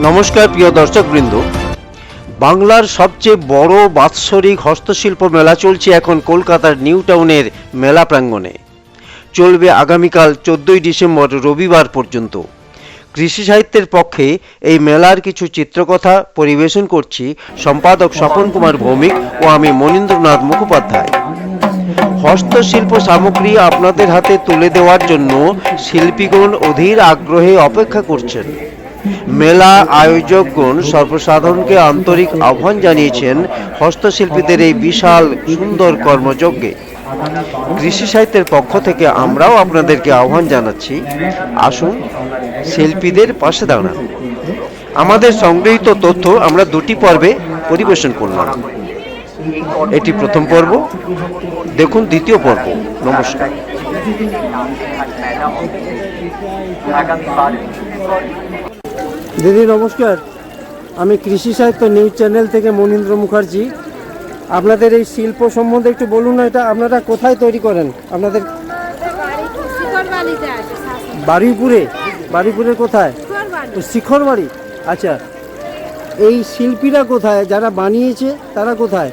নমস্কার প্রিয় দর্শকবৃন্দ, বাংলার সবচেয়ে বড় বাৎসরিক হস্তশিল্প মেলা চলছে এখন কলকাতার নিউ টাউনের মেলা প্রাঙ্গণে। চলবে আগামীকাল 14ই ডিসেম্বর রবিবার পর্যন্ত। কৃষি সাহিত্যের পক্ষে এই মেলার কিছু চিত্রকথা পরিবেশন করছি সম্পাদক স্বপন কুমার ভৌমিক ও আমি মনীন্দ্রনাথ মুখোপাধ্যায়। হস্তশিল্প সামগ্রী আপনাদের হাতে তুলে দেওয়ার জন্য শিল্পীগণ অধীর আগ্রহে অপেক্ষা করছেন। মেলা আয়োজকগণ সর্বসাধারণকে আন্তরিক আহ্বান জানিয়েছেন হস্তশিল্পীদের এই বিশাল সুন্দর কর্মযজ্ঞে। কৃষি সাহিত্যের পক্ষ থেকে আমরাও আপনাদেরকে আহ্বান জানাচ্ছি, আসুন শিল্পীদের পাশে দাঁড়ান। আমাদের সংগৃহীত তথ্য আমরা দুটি পর্বে পরিবেশন করলাম। এটি প্রথম পর্ব, দেখুন দ্বিতীয় পর্ব। নমস্কার। দিদি নমস্কার, আমি কৃষি সাহিত্য নিউজ চ্যানেল থেকে মনীন্দ্র মুখার্জি। আপনাদের এই শিল্প সম্বন্ধে একটু বলুন না, এটা আপনারা কোথায় তৈরি করেন? আপনাদের বারুইপুরের কোথায়? শিখর বাড়ি। আচ্ছা, এই শিল্পীরা কোথায়? যারা বানিয়েছে তারা কোথায়?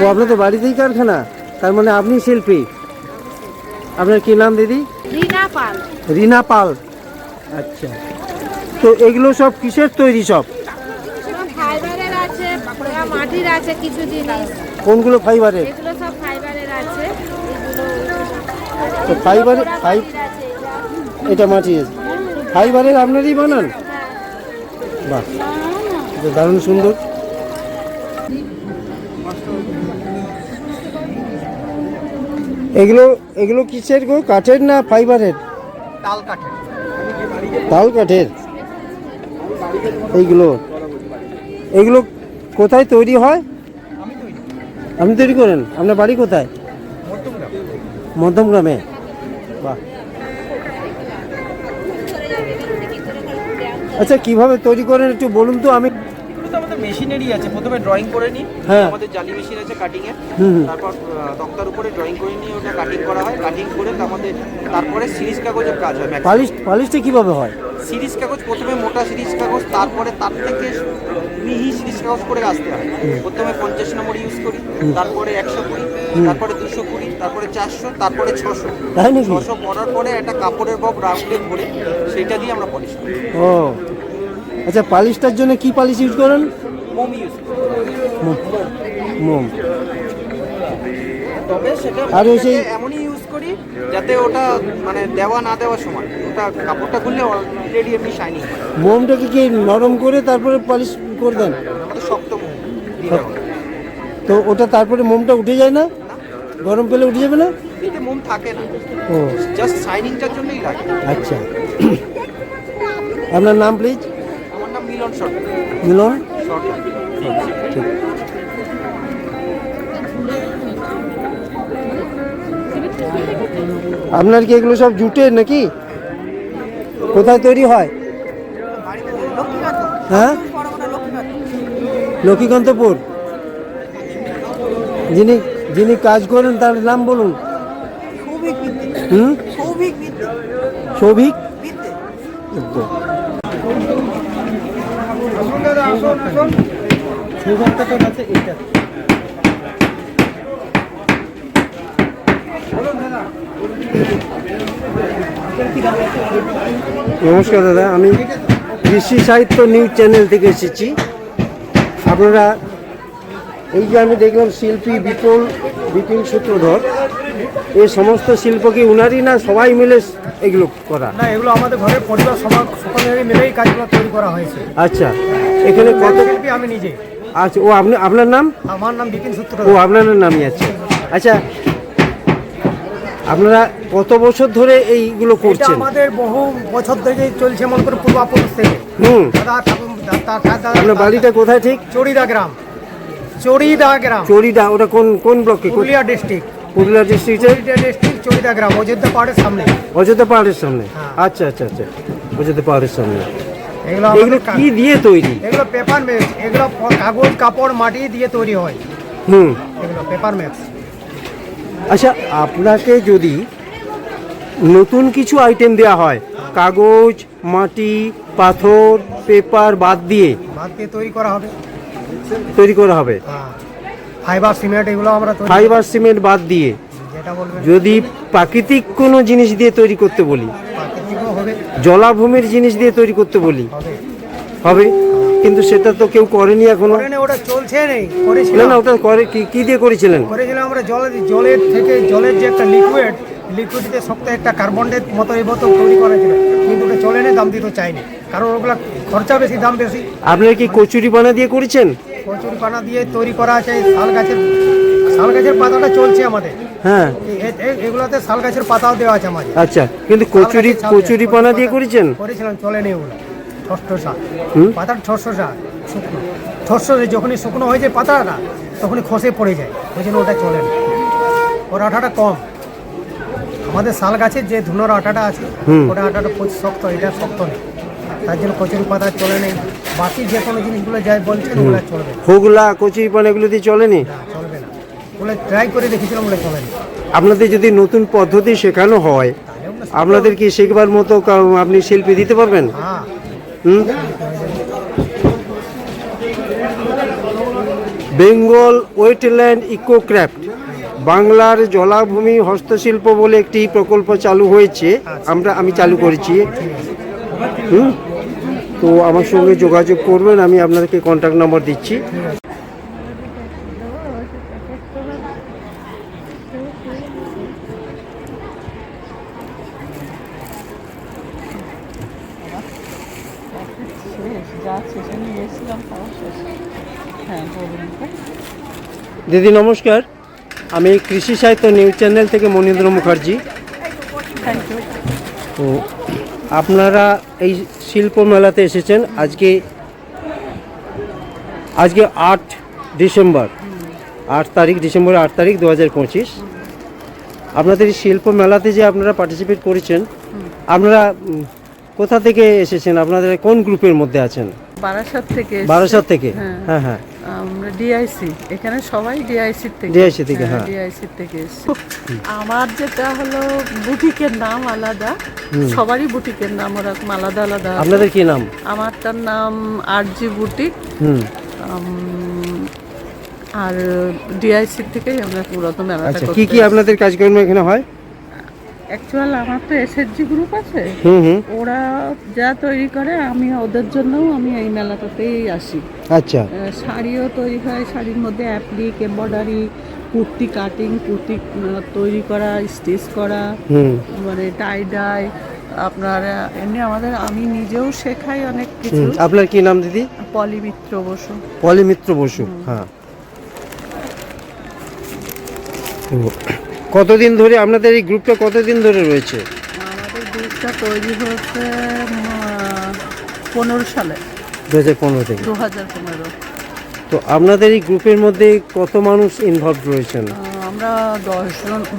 ও, আপনাদের বাড়িতেই কারখানা, তার মানে আপনি শিল্পী। আপনার কি নাম দিদি? রিনা পাল। আচ্ছা, তো এগুলো সব কিসের তৈরি? সব ফাইবারের আছে, মাটির আছে কিছু জিনিস। কোনগুলো ফাইবারের? এগুলো সব ফাইবারের আছে। তো ফাইবারের এটা মাটির ফাইবারের আপনারই বানান? বাহ, দারুণ সুন্দর। এগুলো এগুলো কিসের গো? কাঠের না ফাইবারের? তাল কাঠের। এইগুলো এগুলো কোথায় তৈরি হয়? আপনি তৈরি করেন? আপনার বাড়ি কোথায়? মধ্যমগ্রামে। বাহ। আচ্ছা, কিভাবে তৈরি করেন একটু বলুন তো। আমি আমাদের মেশিনারি আছে, প্রথমে ড্রয়িং করে নিই। হ্যাঁ, আমাদের জালি মেশিন আছে কাটিং এর। তারপর তক্তার উপরে ড্রয়িং করে নিয়ে ওটা কাটিং করা হয়। কাটিং করে তারপরে সিরিজ কাগজের কাজ হয়। পালিশটা কিভাবে হয়? সিরিজ কাগজ, প্রথমে মোটা সিরিজ কাগজ, তারপরে তার থেকে মিহি সিরিজ কাগজ করে আসতে হয়। প্রথমে 50 নম্বর ইউজ করি, তারপরে 120, তারপরে 220, তারপরে 400, তারপরে 600। 600 পরার পরে একটা কাপড়ের বব রাউন্ডে ভরে সেটা দিয়ে আমরা পলিশ করি। ও আচ্ছা, পালিশটার জন্য কি পালিশ ইউজ করেন? মোম ইউজ করি। মোম। তবে সেটা আর সেই এমনই ইউজ করি যাতে ওটা মানে দেওয়া না দেওয়ার সময় ওটা কাপড়টা খুললে অলরেডি এমনি শাইনিং হয়। মোমটাকে কি নরম করে তারপরে পালিশ করে দেন? আমাদের শক্ত মোম। তো ওটা তারপরে মোমটা উঠে যায় না? গরম পেলে উঠে যাবে না? এতে মোম থাকে না, ও জাস্ট শাইনিংটার জন্যই লাগে। আচ্ছা, আপনার নাম প্লিজ? আমার নাম মিলন সরকার। মিলন সরকার। ঠিক। আপনার কি এগুলো সব জুটের নাকি? কোথায় তৈরি হয়? হ্যাঁ, লক্ষ্মীকান্তপুর। যিনি যিনি কাজ করেন তার নাম বলুন। সৌভিক। নমস্কার দাদা, আমি কৃষি সাহিত্য নিউজ চ্যানেল থেকে এসেছি। আপনারা এই যে আমি দেখলাম শিল্পী বিপিন সূত্রধর, এই সমস্ত শিল্প কি উনারই না সবাই মিলে এগুলো করা? না, এগুলো আমাদের ঘরের পরিবার সমাজ সকলেরই মিলেই কাজগুলো তৈরি করা হয়েছে। আচ্ছা, এখানে কত শিল্পী? আমি নিজে। আচ্ছা, ও আপনার নাম? আমার নাম বিপিন সূত্রধর। ও, আপনার নামই আছে। আচ্ছা, আপনারা কত বছর ধরে এইগুলো করছেন? আমাদের বহু বছর ধরে চলছে, মনে করে পূর্বাপুরুষ থেকে। আপনার বাড়িটা কোথায় ঠিক? চড়িদা গ্রাম। চড়িদা, ওটা কোন ব্লকে? পুরুলিয়া ডিস্ট্রিক্ট। পুরুলিয়া ডিস্ট্রিক্টের চড়িদা গ্রাম, অযোধ্যা পাহাড়ের সামনে। অযোধ্যা পাহাড়ের সামনে? আচ্ছা আচ্ছা আচ্ছা, অযোধ্যা পাহাড়ের সামনে। এগুলো কি দিয়ে তৈরি? এগুলো পেপার ম্যাক্স। এগুলো কাগজ, কাপড়, মাটি দিয়ে তৈরি হয়। এগুলো পেপার ম্যাক্স। আচ্ছা, আপনাকে যদি নতুন কিছু আইটেম দেওয়া হয় কাগজ, মাটি, পাথর, পেপার বাদ দিয়ে তৈরি করা হবে। তৈরি করা হবে। হ্যাঁ, ফাইবার সিমেন্ট এগুলো আমরা তৈরি ফাইবার সিমেন্ট বাদ দিয়ে। যেটা বলবেন যদি প্রাকৃতিক কোনো জিনিস দিয়ে তৈরি করতে বলি, প্রাকৃতিকও হবে। জলাভূমির জিনিস দিয়ে তৈরি করতে বলি, হবে হবে? কিন্তু সেটা তো কেউ করেনি এখনো। করেনি, ওটা চলছে নেই। না করেছিলাম না, ওটা করে কি দিয়ে করেছিলেন? আমরা জলের থেকে জলের যে একটা লিকুইডে শক্ত একটা কার্বনের মতো এই বোতল তৈরি করেছিল, কিন্তু ওটা চলে না, দাম দিতে চাইনি, কারণ ওগুলা খরচা বেশি, দাম বেশি। আপনারা কি কচুরি পানা দিয়ে করেছেন? কচুরি পানা দিয়ে তৈরি করা আছে। শাল গাছের পাতাটা চলছে আমাদের। হ্যাঁ, এগুলোতে শাল গাছের পাতাও দেওয়া আছে আমাদের। আচ্ছা, কিন্তু কচুরি পানা দিয়ে করেছেন? করেছিলাম, চলে নেই ওগুলো। ঠসঠসা হুম। পাতার ঠসঠসা শুকনো ঠসঠসে যখনই শুকনো হয়ে যায় পাতাটা, তখনই খসে পড়ে যায়, ওই জন্য ওটা চলে না। ওর আঠাটা কম। আমাদের শাল গাছের যে ধুনোর আটাটা আছে, ওটা আটাটা শক্ত, এটা শক্ত নেই, তার জন্য কচুরি পাতা চলে নেই। বাকি যে কোনো জিনিসগুলো যাই বলছেন ওগুলো চলবে না। হোগলা, কচুরি পানা এগুলো দিয়ে চলেনি? না, চলবে না। ওগুলো ট্রাই করে দেখেছিলাম, ওগুলো চলে না। আপনাদের যদি নতুন পদ্ধতি শেখানো হয়, তাহলে ওগুলো আপনাদের কি শেখবার মতো আপনি শিল্পী দিতে পারবেন? হ্যাঁ, হুম। বেঙ্গল ওয়েটল্যান্ড ইকোক্রাফট, বাংলার জলাভূমি হস্তশিল্প বলে একটি প্রকল্প চালু হয়েছে। আমি চালু করেছি। হুম। তো আমার সঙ্গে যোগাযোগ করবেন, আমি আপনাদেরকে কন্ট্যাক্ট নাম্বার দিচ্ছি। দিদি নমস্কার, আমি কৃষি সাহিত্য নিউজ চ্যানেল থেকে মনীন্দ্র মুখার্জি। তো আপনারা এই শিল্প মেলাতে এসেছেন আজকে 8 ডিসেম্বর, 8 তারিখ 2025। আপনাদের এই শিল্প মেলাতে যে আপনারা পার্টিসিপেট করেছেন, আপনারা কোথা থেকে এসেছেন? আপনাদের কোন গ্রুপের মধ্যে আছেন? বারাসাত থেকে এসেছি। বারাসাত থেকে? হ্যাঁ। হ্যাঁ হ্যাঁ, আমরা ডিআইসি, এখানে সবাই ডিআইসি থেকে। DIC থেকে, হ্যাঁ। ডিআইসি থেকে এসেছি। আমার যেটা হলো বুটিকের নাম আলাদা, সবারই বুটিকের নাম ওরকম আলাদা আলাদা। আপনাদের কি নাম? আমারটার নাম আরজি বুটিক। হুম। আর ডিআইসি থেকেই আমরা পুরাতন মেলাটা আচ্ছা, করতে কি কি আপনাদের কাজকর্ম এখানে হয়? অ্যাকচুয়াল আমার তো এসএসজি গ্রুপ আছে, হুম। ওরা যা তৈরি করে আমি ওদের জন্যও আমি এই মেলাটাতেই আসি। আচ্ছা, শাড়িও তৈরি হয়, শাড়ির মধ্যে applique, embroidery, kurti cutting, kurti তৈরি করা, স্টিচ করা, মানে টাই ডাই। আপনার এমনি আমি নিজেও শেখাই অনেক কিছু। আপনার কি নাম দিদি? পলি মিত্র বসু। পলি মিত্র বসু, হ্যাঁ। তো কতদিন ধরে আপনাদের এই গ্রুপটা কতদিন ধরে রয়েছে? আমাদের গ্রুপটা তৈরি হয়েছে 15 সালে, 2015 থেকে। 2015। তো আপনাদের এই গ্রুপের মধ্যে কত মানুষ ইনভলভ রয়েছেন? আমরা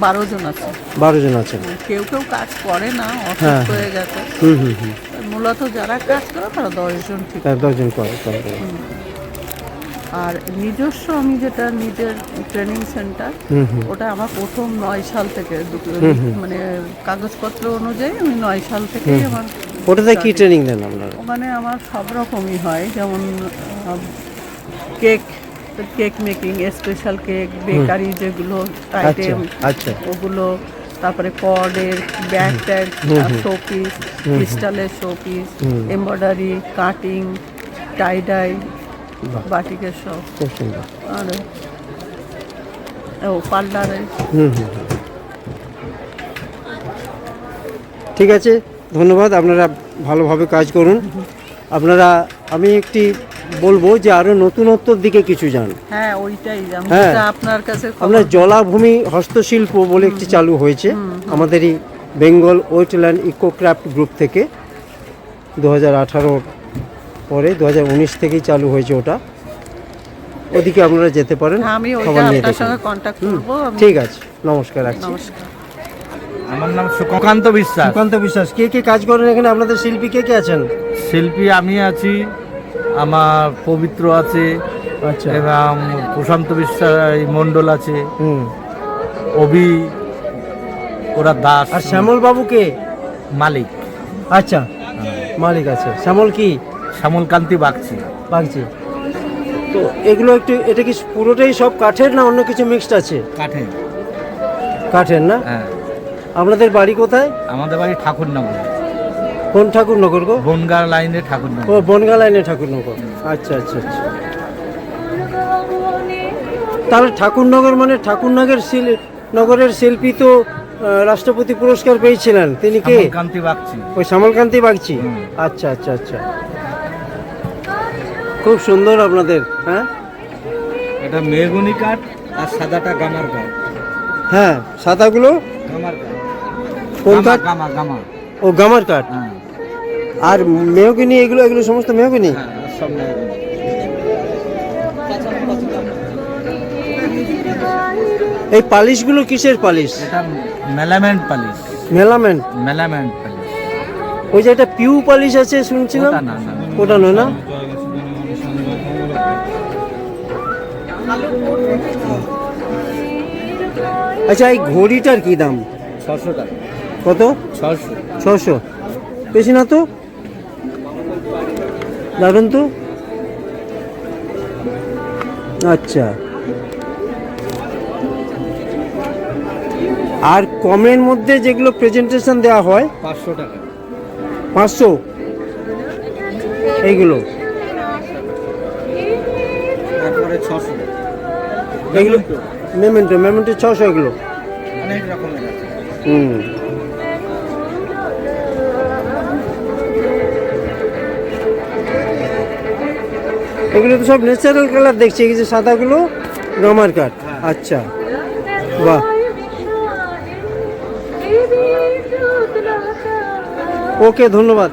12 জন আছি। 12 জন আছেন। কেউ কেউ কাজ করে না, হ্যাঁ। অসুস্থ হয়ে গেছে। হুম। মূলত যারা কাজ করে তারা 10 জন ঠিক। 10 জন করে। আর নিজস্ব আমি যেটা নিজের ট্রেনিং সেন্টার, ওটা আমার প্রথম 9 সাল থেকে, মানে কাগজপত্র অনুযায়ী আমি 9 সাল থেকেই আমার। ওটাতে কি ট্রেনিং দেন আপনারা? মানে আমার সব রকমই হয়, যেমন cake making, special cake, bakery যেগুলো আইটেম, আচ্ছা। ওগুলো, তারপরে কর্ডের ব্যাগ ট্যাগ, শোপিস, ক্রিস্টালের শোপিস, এমব্রয়ডারি, কাটিং, টাই ডাই, বাটিকের সব। খুব সুন্দর। আর পার্লারে। ঠিক আছে, ধন্যবাদ। আপনারা ভালোভাবে কাজ করুন। আমি একটি বলবো যে আরো নতুনত্বর দিকে কিছু যান। হ্যাঁ, ওইটাই হ্যাঁ। আপনার কাছে। আপনার জলাভূমি হস্তশিল্প বলে একটি চালু হয়েছে আমাদেরই বেঙ্গল ওয়েটল্যান্ড ইকোক্রাফট গ্রুপ থেকে। 2018 পরে 2019 থেকেই চালু হয়েছে ওটা। ওদিকে আপনারা যেতে পারেন, আমি খবর নিয়ে আপনার দেখুন। সঙ্গে কন্ট্যাক্ট করব। ঠিক আছে, নমস্কার, রাখছি। নমস্কার। আমার নাম সুকান্ত বিশ্বাস। সুকান্ত বিশ্বাস। কে কাজ করেন এখানে? আপনাদের শিল্পী কে আছেন? শিল্পী আমি আছি, আমার পবিত্র আছে, আচ্ছা। এবং প্রশান্ত বিশ্বাস মণ্ডল আছে, ওরা দাস আর শ্যামল বাবু কে? মালিক। আচ্ছা, মালিক আছে। শ্যামল কি? শ্যামলকান্তি বাগচি। বাগচি। তো এগুলো একটু, এটা কি পুরোটাই সব কাঠের না অন্য কিছু মিক্সড আছে? কাঠে। কাঠের না? হ্যাঁ। আপনাদের বাড়ি কোথায়? আমাদের বাড়ি ঠাকুরনগর। কোন ঠাকুরনগর গো? বনগাঁ লাইনে ও, ঠাকুরনগর। বনগাঁ লাইনে ঠাকুরনগর। আচ্ছা আচ্ছা আচ্ছা। তাহলে ঠাকুরনগর মানে নগরের শিল্পী তো রাষ্ট্রপতি পুরস্কার পেয়েছিলেন, তিনি কে? শ্যামলকান্তি বাগচি। ওই শ্যামলকান্তি বাগচি। হুম। আচ্ছা আচ্ছা আচ্ছা, খুব সুন্দর আপনাদের। হ্যাঁ এটা মেহগনি কাঠ আর সাদাটা গামার কাঠ। হ্যাঁ, সাদাগুলো গামার কাঠ। কোন কাঠ? Gamma gamma. ও, গামার কাঠ। হ্যাঁ আর মেহগনি, এগুলো সমস্ত মেহগনি। হ্যাঁ, সব মেহগনি। এই পালিশগুলো কিসের পালিশ? এটা মেলামেন্ট পালিশ। মেলামেন্ট। মেলামেন্ট পালিশ। ওই যে একটা পিউ পালিশ আছে শুনছিলাম, ওটা না, না। ওটা নয় না? আচ্ছা, এই ঘড়িটার কি দাম? 600 টাকা। কত? 600। 600? বেশি না তো, দারুন তো। আচ্ছা, আর কমের মধ্যে যেগুলো প্রেজেন্টেশন দেওয়া হয় 500 টাকা। 500 এইগুলো, তারপরে 600। এগুলো মেমেন্টো 600 এগুলো। অনেক রকমের আছে। হুম। এগুলো তো সব ন্যাচারাল কালার দেখছি, এই যে সাদাগুলো গামার কাঠ। আচ্ছা, বাহ। ওকে, ধন্যবাদ।